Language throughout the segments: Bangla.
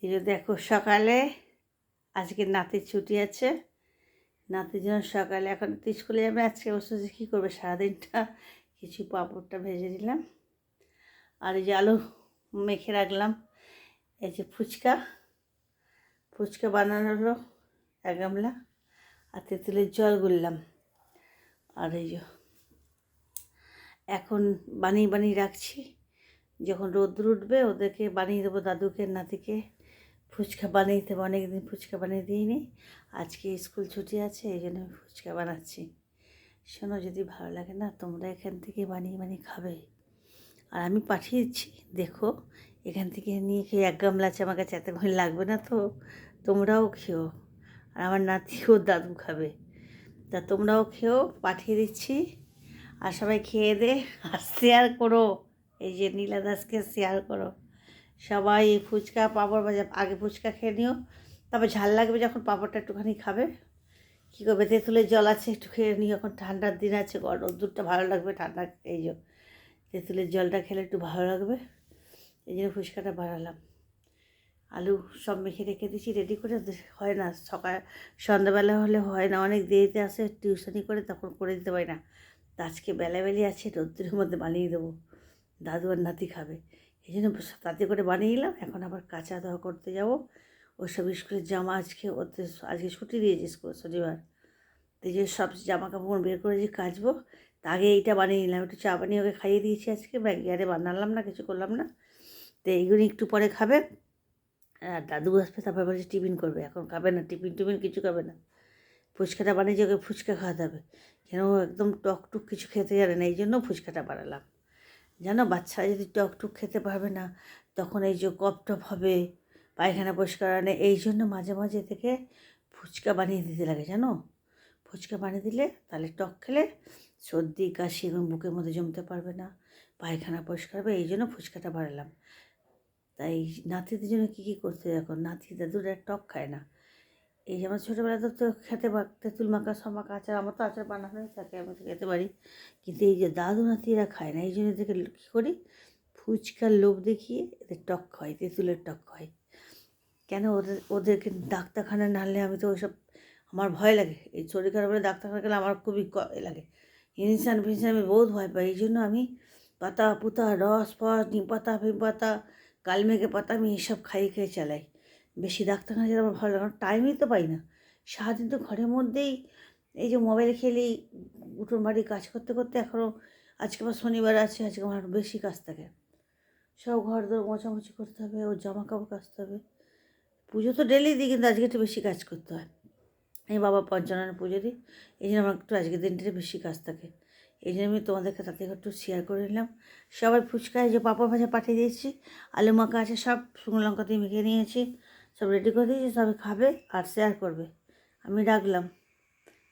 এই যে দেখো সকালে আজকে নাতির ছুটি আছে, নাতির জন্য সকালে এখন তো স্কুলে যাবে। আজকে বসে কী করবে সারাদিনটা, কিছু পাঁপড়টা ভেজে দিলাম আর এই যে আলু মেখে রাখলাম। এই যে ফুচকা ফুচকা বানানো হলো 1 গামলা, আর তেঁতুলের জল গুললাম। আর এই যে এখন বানিয়ে রাখছি, যখন রোদ্র উঠবে ওদেরকে বানিয়ে দেবো, দাদুকে নাতিকে ফুচকা বানিয়ে দেবো। অনেকদিন ফুচকা বানিয়ে দিইনি, আজকে স্কুল ছুটি আছে এই জন্য আমি ফুচকা বানাচ্ছি। শোনো, যদি ভালো লাগে না তোমরা এখান থেকে বানিয়ে খাবে, আর আমি পাঠিয়ে দিচ্ছি। দেখো এখান থেকে নিয়ে খেয়ে 1 গামলা আছে আমার কাছে, এত ভয় লাগবে না তো, তোমরাও খেও আর আমার নাতিও দাদু খাবে, তা তোমরাও খেও, পাঠিয়ে দিচ্ছি। আর সবাই খেয়ে দে আর শেয়ার করো, এই যে নীলা দাসকে শেয়ার করো। সবাই এই ফুচকা পাঁপড় ভাজা, আগে ফুচকা খেয়ে নিও, তারপর ঝাল লাগবে যখন পাঁপড়টা একটুখানি খাবে। কী করবে, তেঁতুলের জল আছে একটু খেয়ে নিও, এখন ঠান্ডার দিন আছে, রোদ্দুরটা ভালো লাগবে ঠান্ডা, এই যে তেঁতুলের জলটা খেলে একটু ভালো লাগবে, এই জন্য ফুচকাটা বানালাম। আলু সব মেখে রেখে দিয়েছি রেডি করে, হয় না সন্ধ্যাবেলা হলে হয় না, অনেক দেরিতে আসে টিউশনি করে, তখন করে দিতে পারি না। তা আজকে বেলাবেলি আছে, রোদ্দুরের মধ্যে বানিয়ে দেবো, দাদু আর নাতি খাবে, এই জন্য তাতে করে বানিয়ে নিলাম। এখন আবার কাঁচা ধোয়া করতে যাবো, ওসব স্কুলের জামা আজকে ছুটি দিয়েছি স্কুল শনিবার, এই যে সব জামা কাপড় বের করে যে কাচবো, তা আগে এইটা বানিয়ে নিলাম, একটু চা বানিয়ে ওকে খাইয়ে দিয়েছি আজকে, ব্যাগে আরে বানালাম না, কিছু করলাম না। তো এইগুলো একটু পরে খাবে, আর দাদু আসবে, তারপর বলছে টিফিন করবে, এখন খাবে না, টিফিন কিছু খাবে না। ফুচকাটা বানিয়ে ওকে ফুচকা খাওয়াতে হবে, কেন একদম টক কিছু খেতে জানে না, এই জন্য ফুচকাটা বানালাম। জানো, বাচ্চারা যদি টক খেতে পারবে না, তখন এই যে কফ হবে, পায়খানা পরিষ্কার আনে, এই জন্য মাঝে থেকে ফুচকা বানিয়ে দিতে লাগে। জানো, ফুচকা বানিয়ে দিলে তাহলে টক খেলে সর্দি কাশি এবং বুকের মধ্যে জমতে পারবে না, পায়খানা পরিষ্কার হবে, এই জন্য ফুচকাটা বানালাম। তাই নাতিদের জন্য কী করতে, এখন নাতি দাদুরা টক খায় না, এই যে আমার ছোটোবেলা তো খেতে তেঁতুল মাখা সব মাখা আচার, আমার তো আচার বানানোই থাকে, আমি তো খেতে পারি, কিন্তু এই যে দাদু নাতিরা খায় না, এই জন্য এদেরকে কী করি, ফুচকার লোভ দেখিয়ে এদের টক খাওয়াই, তেঁতুলের টক খাওয়াই। কেন ওদেরকে ডাক্তারখানা না আনলে, আমি তো ওইসব আমার ভয় লাগে, এই শরীর খারাপ হলে ডাক্তারখানা গেলে আমার খুবই লাগে, ইনজেকশান ফিনজেকশান আমি বহুত ভয় পাই, এই জন্য আমি পাতা পুতা রস ফস নিম পাতা ফিম পাতা কালমেঘে পাতা আমি এইসব খাইয়ে চালাই। বেশি ডাক্তারখানা যেতে আমার ভালো লাগে, কারণ টাইমই তো পাই না, সারাদিন তো ঘরের মধ্যেই এই যে মোবাইল খেলেই উঠোন বাড়ি কাজ করতে এখনও, আজকে আমার শনিবার আছে, আজকে আমার বেশি কাজ থাকে, সব ঘর দর মোছামুছি করতে হবে, ওর জামা কাপড় কাচতে হবে, পুজো তো ডেলি দিই, কিন্তু আজকে একটু বেশি কাজ করতে হয়, এই বাবা পঞ্চাননের পুজো দিই, এই জন্য আমার একটু আজকের দিনটাতে বেশি কাজ থাকে, এই জন্য আমি তোমাদেরকে তাতে একটু শেয়ার করে নিলাম। সবাই ফুচকা, এই যে পাঁপড় ভাজা পাঠিয়ে দিয়েছি, আলু মাখা আছে, সব শুকনো লঙ্কা দিয়ে মেখে নিয়েছি, সব রেডি করে দিয়েছি, সবাই খাবে আর শেয়ার করবে। আমি রাখলাম,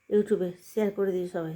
ইউটিউবে শেয়ার করে দিই সবাই।